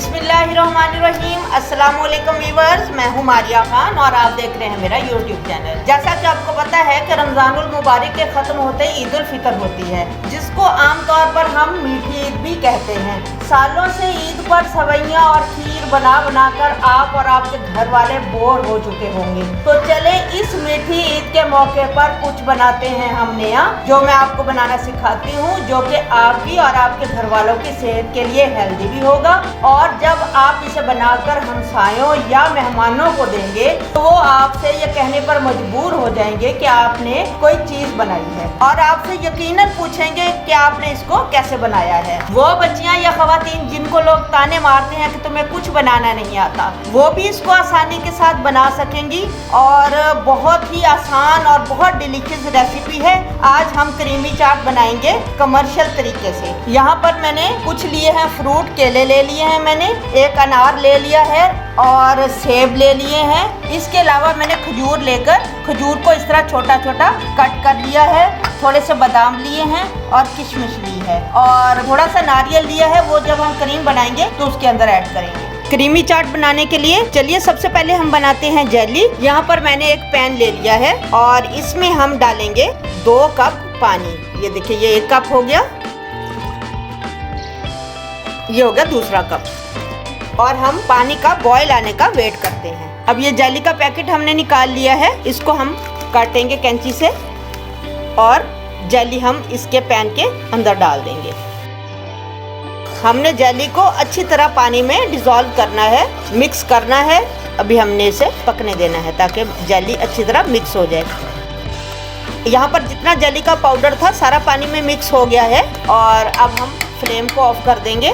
बिस्मिल्लाहिर्रहमानिर्रहीम। अस्सलाम वालेकुम व्यूअर्स, मैं हूँ मारिया खान और आप देख रहे हैं मेरा यूट्यूब चैनल। जैसा कि आपको पता है कि रमज़ानुल मुबारक के ख़त्म होते ईद उल फितर होती है, जिसको आमतौर पर हम मीठी ईद भी कहते हैं। सालों से ईद पर सवैयाँ और खीर बना बनाकर आप और आपके घर वाले बोर हो चुके होंगे, तो चले इस मीठी ईद के मौके पर कुछ बनाते हैं हम नया, जो मैं आपको बनाना सिखाती हूँ, जो कि आपकी और आपके घर वालों की सेहत के लिए हेल्दी भी होगा। और जब आप इसे बनाकर हमसायों या मेहमानों को देंगे तो वो आपसे ये कहने पर मजबूर हो जाएंगे कि आपने कोई चीज बनाई है, और आपसे यकीनन पूछेंगे कि आपने इसको कैसे बनाया है। वो बच्चियां या खवातीन जिनको लोग ताने मारते हैं कि तुम्हें कुछ बनाना नहीं आता, वो भी इसको आसानी के साथ बना सकेंगी और बहुत ही आसान और बहुत डिलीशियस रेसिपी है। आज हम क्रीमी चाट बनाएंगे कमर्शियल तरीके से। यहाँ पर मैंने कुछ लिए हैं फ्रूट, केले ले लिए हैं, मैंने एक अनार ले लिया है और सेब ले लिए हैं। इसके अलावा मैंने खजूर लेकर खजूर को इस तरह छोटा छोटा कट कर लिया है। थोड़े से बादाम लिए हैं और किशमिश ली है और थोड़ा सा नारियल लिया है, वो जब हम क्रीम बनाएंगे तो उसके अंदर ऐड करेंगे। क्रीमी चाट बनाने के लिए चलिए सबसे पहले हम बनाते हैं जेली। यहाँ पर मैंने एक पैन ले लिया है और इसमें हम डालेंगे 2 कप पानी। ये देखिए, ये 1 कप हो गया, ये हो गया दूसरा कप, और हम पानी का बॉयल आने का वेट करते हैं। अब ये जेली का पैकेट हमने निकाल लिया है, इसको हम काटेंगे कैंची से और जेली हम इसके पैन के अंदर डाल देंगे। हमने जेली को अच्छी तरह पानी में डिज़ोल्व करना है, मिक्स करना है। अभी हमने इसे पकने देना है ताकि जेली अच्छी तरह मिक्स हो जाए। यहाँ पर जितना जेली का पाउडर था सारा पानी में मिक्स हो गया है और अब हम फ्लेम को ऑफ कर देंगे।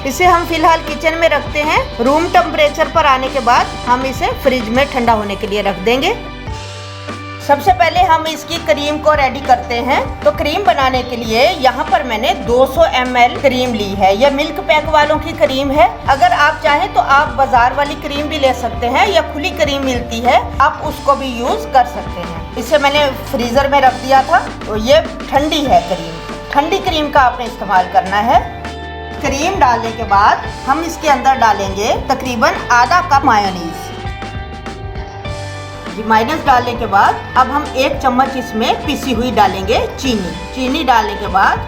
इसे हम फिलहाल किचन में रखते हैं। रूम टेम्परेचर पर आने के बाद हम इसे फ्रिज में ठंडा होने के लिए रख देंगे। सबसे पहले हम इसकी क्रीम को रेडी करते हैं। तो क्रीम बनाने के लिए यहाँ पर मैंने 200 ml क्रीम ली है। यह मिल्क पैक वालों की क्रीम है। अगर आप चाहें तो आप बाजार वाली क्रीम भी ले सकते हैं या खुली क्रीम मिलती है, आप उसको भी यूज कर सकते हैं। इसे मैंने फ्रीजर में रख दिया था, तो ये ठंडी है क्रीम। ठंडी क्रीम का आपने इस्तेमाल करना है। क्रीम डालने के बाद हम इसके अंदर डालेंगे तकरीबन आधा कप मायोनीज। मायोनीज डालने के बाद अब हम 1 चम्मच इसमें पिसी हुई डालेंगे चीनी। चीनी डालने के बाद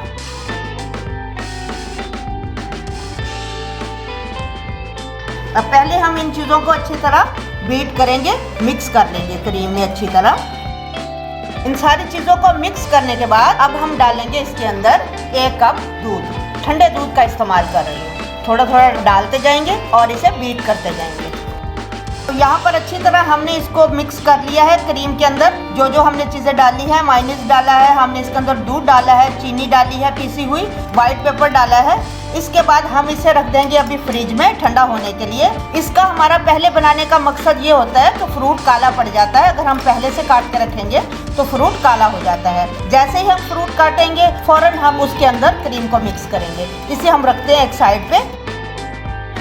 अब पहले हम इन चीज़ों को अच्छी तरह बीट करेंगे, मिक्स कर लेंगे क्रीम में अच्छी तरह। इन सारी चीज़ों को मिक्स करने के बाद अब हम डालेंगे इसके अंदर 1 कप दूध। ठंडे दूध का इस्तेमाल कर रही हूँ। थोड़ा थोड़ा डालते जाएंगे और इसे बीट करते जाएंगे। तो यहाँ पर अच्छी तरह हमने इसको मिक्स कर लिया है क्रीम के अंदर। जो जो हमने चीज़ें डाली है, मायोनीज डाला है, हमने इसके अंदर दूध डाला है, चीनी डाली है पिसी हुई, वाइट पेपर डाला है। इसके बाद हम इसे रख देंगे अभी फ्रिज में ठंडा होने के लिए। इसका हमारा पहले बनाने का मकसद ये होता है कि फ्रूट काला पड़ जाता है। अगर हम पहले से काट के रखेंगे तो फ्रूट काला हो जाता है। जैसे ही हम फ्रूट काटेंगे फौरन हम उसके अंदर क्रीम को मिक्स करेंगे। इसे हम रखते हैं एक साइड पे।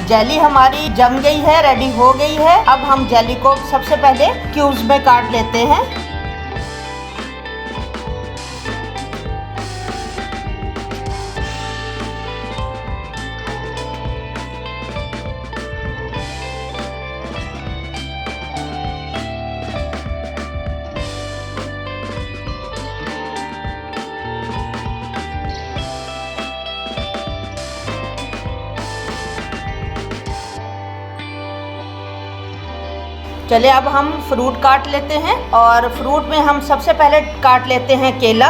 जेली हमारी जम गई है, रेडी हो गई है। अब हम जेली को सबसे पहले क्यूब्स में काट लेते हैं। चले अब हम फ्रूट काट लेते हैं और फ्रूट में हम सबसे पहले काट लेते हैं केला।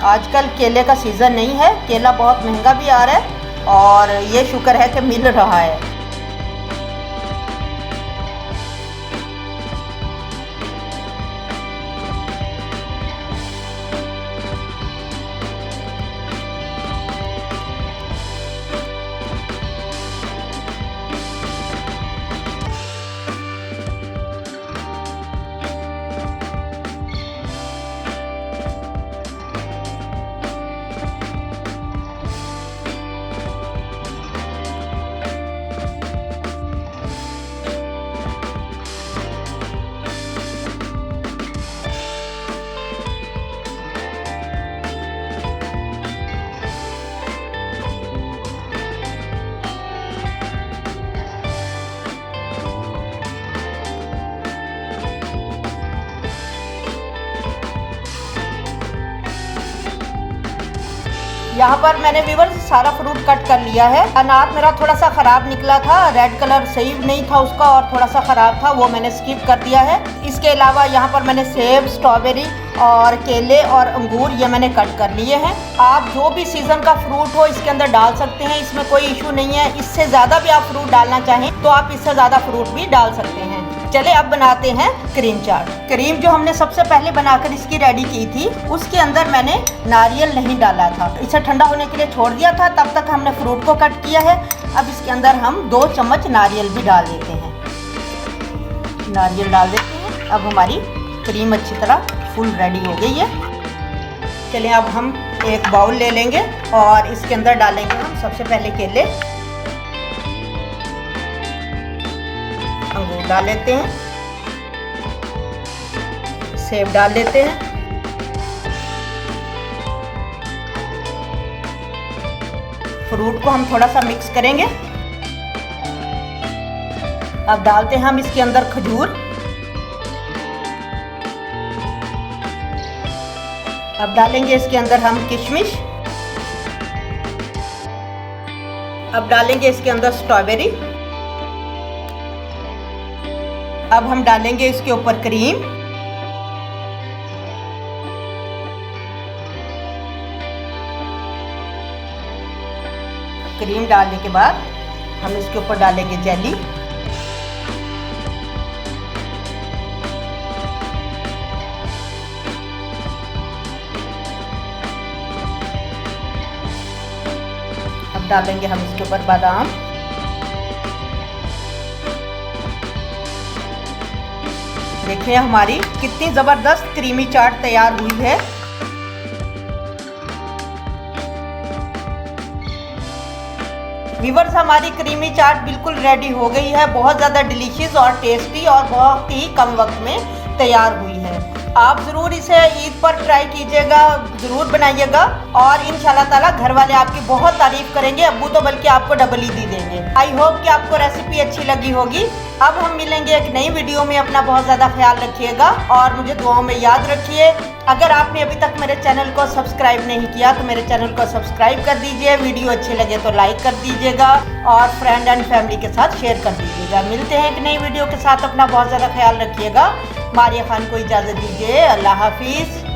आजकल केले का सीज़न नहीं है, केला बहुत महंगा भी आ रहा है और ये शुक्र है कि मिल रहा है। यहाँ पर मैंने व्यूअर्स सारा फ्रूट कट कर लिया है। अनार मेरा थोड़ा सा खराब निकला था, रेड कलर सही नहीं था उसका और थोड़ा सा खराब था, वो मैंने स्किप कर दिया है। इसके अलावा यहाँ पर मैंने सेब, स्ट्रॉबेरी और केले और अंगूर ये मैंने कट कर लिए हैं। आप जो भी सीजन का फ्रूट हो इसके अंदर डाल सकते हैं, इसमें कोई इशू नहीं है। इससे ज़्यादा भी आप फ्रूट डालना चाहें तो आप इससे ज़्यादा फ्रूट भी डाल सकते हैं। चले अब बनाते हैं क्रीम चाट। क्रीम जो हमने सबसे पहले बनाकर इसकी रेडी की थी उसके अंदर मैंने नारियल नहीं डाला था, इसे ठंडा होने के लिए छोड़ दिया था, तब तक हमने फ्रूट को कट किया है। अब इसके अंदर हम 2 चम्मच नारियल भी डाल देते हैं। नारियल डाल देते हैं। अब हमारी क्रीम अच्छी तरह फुल रेडी हो गई है। चलिए अब हम एक बाउल ले लेंगे और इसके अंदर डालेंगे हम सबसे पहले केले, अंगूर डाल लेते हैं, सेब डाल लेते हैं, फ्रूट को हम थोड़ा सा मिक्स करेंगे। अब डालते हैं हम इसके अंदर खजूर, अब डालेंगे इसके अंदर हम किशमिश, अब डालेंगे इसके अंदर स्ट्रॉबेरी, अब हम डालेंगे इसके ऊपर क्रीम, क्रीम डालने के बाद हम इसके ऊपर डालेंगे जेली, अब डालेंगे हम इसके ऊपर बादाम, देखिए हमारी कितनी ज़बरदस्त क्रीमी चाट तैयार हुई है। व्यूअर्स हमारी क्रीमी चाट बिल्कुल रेडी हो गई है, बहुत ज़्यादा डिलीशियस और टेस्टी और बहुत ही कम वक्त में तैयार हुई है। आप ज़रूर इसे ईद पर ट्राई कीजिएगा, ज़रूर बनाइएगा और इंशाल्लाह ताला घर वाले आपकी बहुत तारीफ़ करेंगे, अब्बू तो बल्कि आपको डबल ही दी देंगे। आई होप कि आपको रेसिपी अच्छी लगी होगी। अब हम मिलेंगे एक नई वीडियो में, अपना बहुत ज़्यादा ख्याल रखिएगा और मुझे दुआओं में याद रखिए। अगर आपने अभी तक मेरे चैनल को सब्सक्राइब नहीं किया तो मेरे चैनल को सब्सक्राइब कर दीजिए, वीडियो अच्छे लगे तो लाइक कर दीजिएगा और फ्रेंड एंड फैमिली के साथ शेयर कर दीजिएगा। मिलते हैं एक नई वीडियो के साथ, अपना बहुत ज़्यादा ख्याल रखिएगा। मारिया खान को इजाज़त दीजिए, अल्लाह हाफिज़।